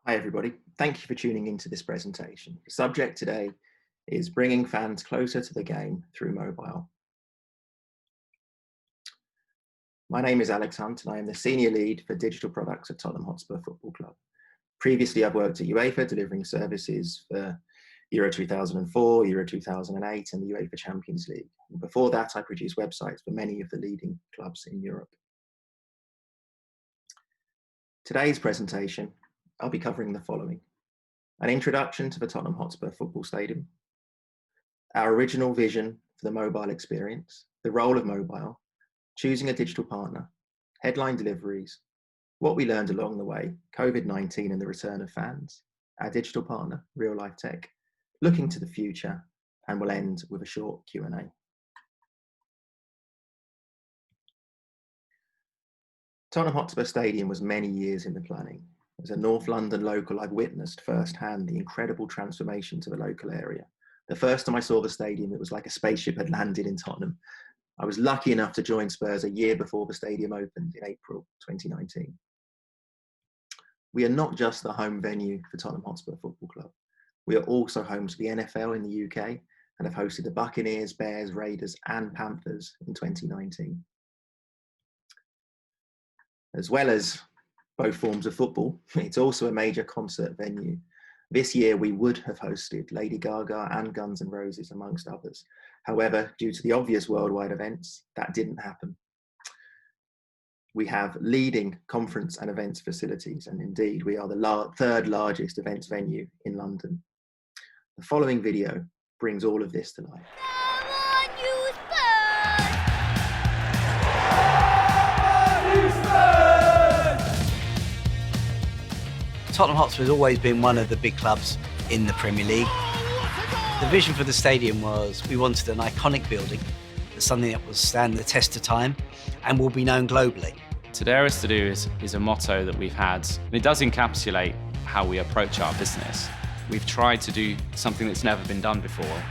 Hi everybody, thank you for tuning into this presentation. The subject today is bringing fans closer to the game through mobile. My name is Alex Hunte and I am the Senior Lead for Digital Products at Tottenham Hotspur Football Club. Previously I've worked at UEFA delivering services for Euro 2004, Euro 2008 and the UEFA Champions League. And before that I produced websites for many of the leading clubs in Europe. Today's presentation I'll be covering the following: an introduction to the Tottenham Hotspur Football Stadium, our original vision for the mobile experience, the role of mobile, choosing a digital partner, headline deliveries, what we learned along the way, COVID-19 and the return of fans, our digital partner, Realife Tech, looking to the future, and we'll end with a short Q&A. Tottenham Hotspur Stadium was many years in the planning. As a North London local, I've witnessed firsthand the incredible transformation to the local area. The first time I saw the stadium, it was like a spaceship had landed in Tottenham. I was lucky enough to join Spurs a year before the stadium opened in April 2019. We are not just the home venue for Tottenham Hotspur Football Club. We are also home to the NFL in the UK and have hosted the Buccaneers, Bears, Raiders and Panthers in 2019. As well as both forms of football, it's also a major concert venue. This year we would have hosted Lady Gaga and Guns N' Roses amongst others. However, due to the obvious worldwide events, that didn't happen. We have leading conference and events facilities, and indeed we are the third largest events venue in London. The following video brings all of this to life. Tottenham Hotspur has always been one of the big clubs in the Premier League. The vision for the stadium was we wanted an iconic building, something that will stand the test of time and will be known globally. To dare us to do is a motto that we've had, and it does encapsulate how we approach our business. We've tried to do something that's never been done before.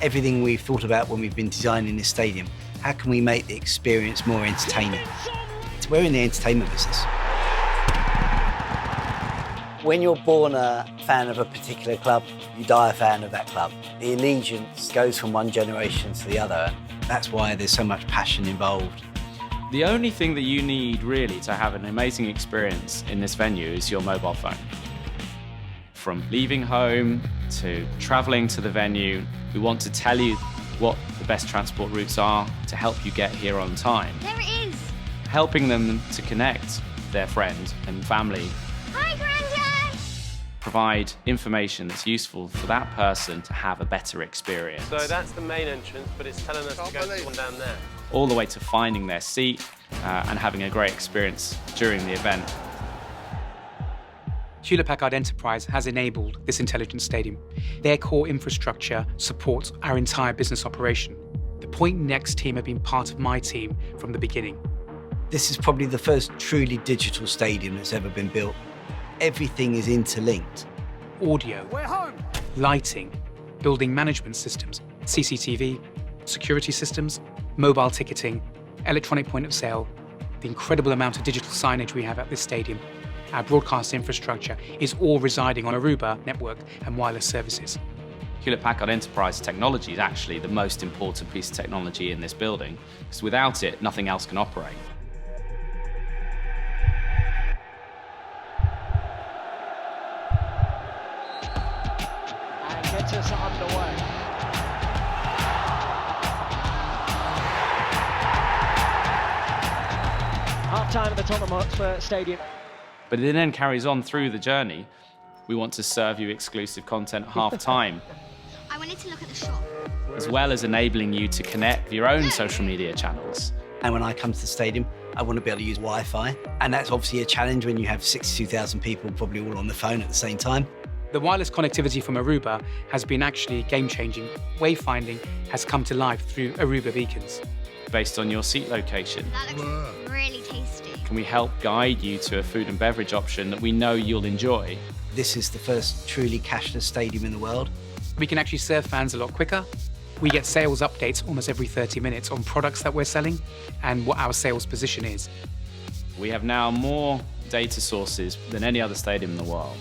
Everything we've thought about when we've been designing this stadium, how can we make the experience more entertaining? We're in the entertainment business. When you're born a fan of a particular club, you die a fan of that club. The allegiance goes from one generation to the other. That's why there's so much passion involved. The only thing that you need really to have an amazing experience in this venue is your mobile phone. From leaving home to traveling to the venue, we want to tell you what the best transport routes are to help you get here on time. There it is! Helping them to connect their friend and family. Hi, Grandad! Provide information that's useful for that person to have a better experience. So that's the main entrance, but it's telling us to go to the one down there. All the way to finding their seat and having a great experience during the event. Hewlett-Packard Enterprise has enabled this intelligent stadium. Their core infrastructure supports our entire business operation. The Point Next team have been part of my team from the beginning. This is probably the first truly digital stadium that's ever been built. Everything is interlinked. Audio, lighting, building management systems, CCTV, security systems, mobile ticketing, electronic point of sale, the incredible amount of digital signage we have at this stadium. Our broadcast infrastructure is all residing on Aruba network and wireless services. Hewlett-Packard Enterprise technology is actually the most important piece of technology in this building, because without it, nothing else can operate. Gets us underway. Half time at the Tottenham Hotspur Stadium. But it then carries on through the journey. We want to serve you exclusive content at half time, I wanted to look at the shop. as well as enabling you to connect your own social media channels. And when I come to the stadium, I want to be able to use Wi-Fi. And that's obviously a challenge when you have 62,000 people probably all on the phone at the same time. The wireless connectivity from Aruba has been actually game-changing. Wayfinding has come to life through Aruba beacons. Based on your seat location, That looks really tasty. can we help guide you to a food and beverage option that we know you'll enjoy? This is the first truly cashless stadium in the world. We can actually serve fans a lot quicker. We get sales updates almost every 30 minutes on products that we're selling and what our sales position is. We have now more data sources than any other stadium in the world.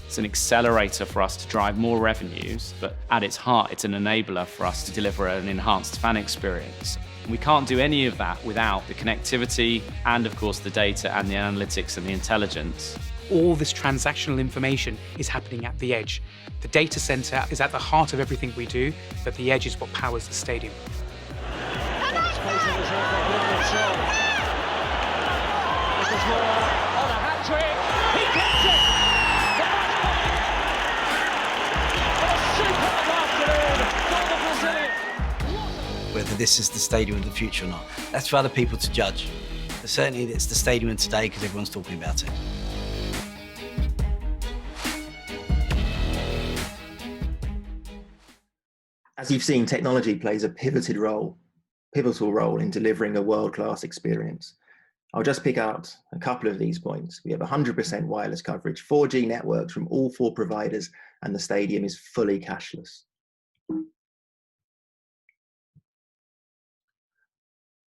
It's an accelerator for us to drive more revenues, but at its heart, it's an enabler for us to deliver an enhanced fan experience. We can't do any of that without the connectivity and, of course, the data and the analytics and the intelligence. All this transactional information is happening at the edge. The data center is at the heart of everything we do, but the edge is what powers the stadium. Whether this is the stadium of the future or not, that's for other people to judge. But certainly it's the stadium of today because everyone's talking about it. As you've seen, technology plays a pivotal role in delivering a world-class experience. I'll just pick out a couple of these points. We have 100% wireless coverage, 4G networks from all 4 providers, and the stadium is fully cashless.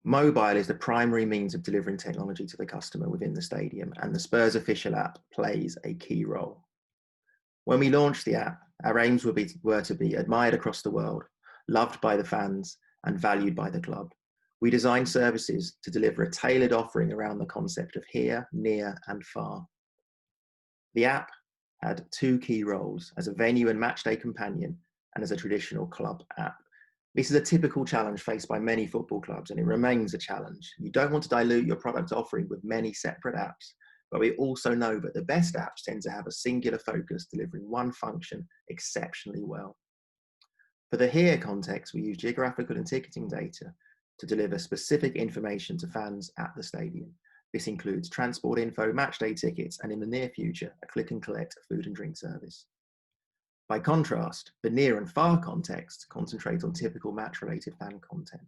Mobile is the primary means of delivering technology to the customer within the stadium, and the Spurs official app plays a key role. When we launched the app, our aims were to be admired across the world, loved by the fans, and valued by the club. We designed services to deliver a tailored offering around the concept of here, near, and far. The app had 2 key roles: as a venue and matchday companion, and as a traditional club app. This is a typical challenge faced by many football clubs, and it remains a challenge. You don't want to dilute your product offering with many separate apps, but we also know that the best apps tend to have a singular focus, delivering one function exceptionally well. For the here context, we use geographical and ticketing data to deliver specific information to fans at the stadium. This includes transport info, matchday tickets, and in the near future, a click and collect food and drink service. By contrast, the near and far context concentrate on typical match-related fan content,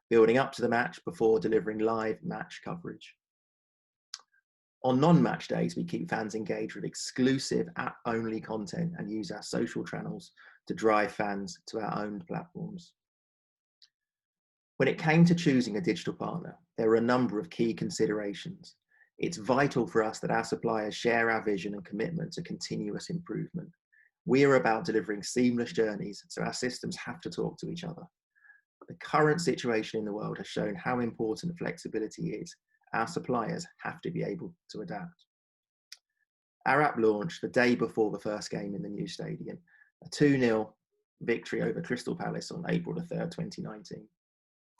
building up to the match before delivering live match coverage. On non-match days, we keep fans engaged with exclusive app-only content and use our social channels to drive fans to our own platforms. When it came to choosing a digital partner, there were a number of key considerations. It's vital for us that our suppliers share our vision and commitment to continuous improvement. We are about delivering seamless journeys, so our systems have to talk to each other. The current situation in the world has shown how important flexibility is. Our suppliers have to be able to adapt. Our app launched the day before the first game in the new stadium, a 2-0 victory over Crystal Palace on April 3rd, 2019.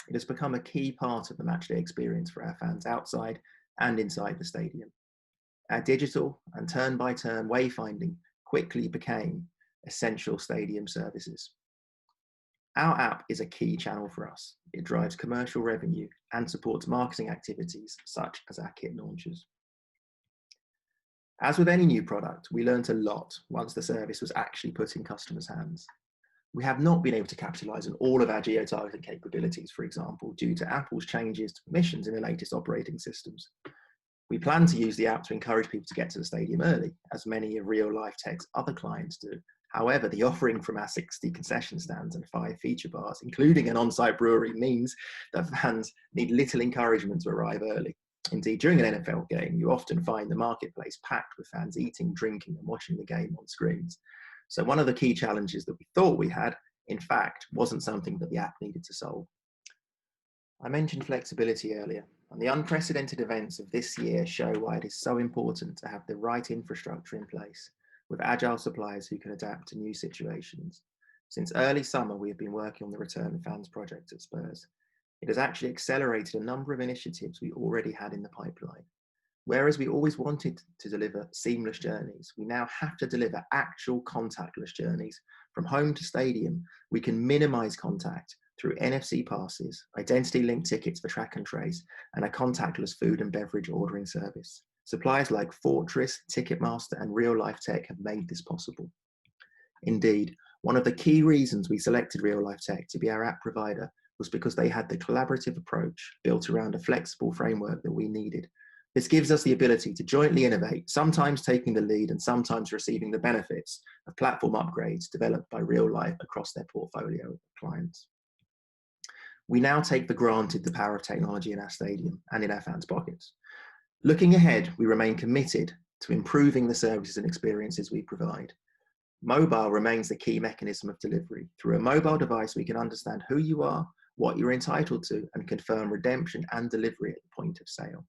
It has become a key part of the matchday experience for our fans outside and inside the stadium. Our digital and turn-by-turn wayfinding quickly became essential stadium services. Our app is a key channel for us. It drives commercial revenue and supports marketing activities such as our kit launches. As with any new product, we learned a lot once the service was actually put in customers' hands. We have not been able to capitalize on all of our geo-targeting capabilities, for example, due to Apple's changes to permissions in the latest operating systems. We plan to use the app to encourage people to get to the stadium early, as many of Realife Tech's other clients do. However, the offering from our 60 concession stands and 5 feature bars, including an on-site brewery, means that fans need little encouragement to arrive early. Indeed, during an NFL game, you often find the marketplace packed with fans eating, drinking, and watching the game on screens. So one of the key challenges that we thought we had, in fact, wasn't something that the app needed to solve. I mentioned flexibility earlier, and the unprecedented events of this year show why it is so important to have the right infrastructure in place, with agile suppliers who can adapt to new situations. Since early summer, we have been working on the Return of Fans project at Spurs. It has actually accelerated a number of initiatives we already had in the pipeline. Whereas we always wanted to deliver seamless journeys, we now have to deliver actual contactless journeys. From home to stadium, we can minimize contact through NFC passes, identity-linked tickets for track and trace, and a contactless food and beverage ordering service. Suppliers like Fortress, Ticketmaster, and Realife Tech have made this possible. Indeed, one of the key reasons we selected Realife Tech to be our app provider was because they had the collaborative approach built around a flexible framework that we needed. This gives us the ability to jointly innovate, sometimes taking the lead and sometimes receiving the benefits of platform upgrades developed by Realife across their portfolio of clients. We now take for granted the power of technology in our stadium and in our fans' pockets. Looking ahead, we remain committed to improving the services and experiences we provide. Mobile remains the key mechanism of delivery. Through a mobile device, we can understand who you are, what you're entitled to, and confirm redemption and delivery at the point of sale.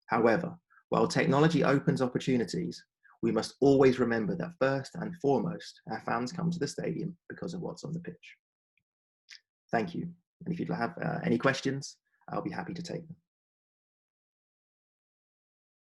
However, while technology opens opportunities, we must always remember that first and foremost, our fans come to the stadium because of what's on the pitch. Thank you. And if you'd have any questions, I'll be happy to take them.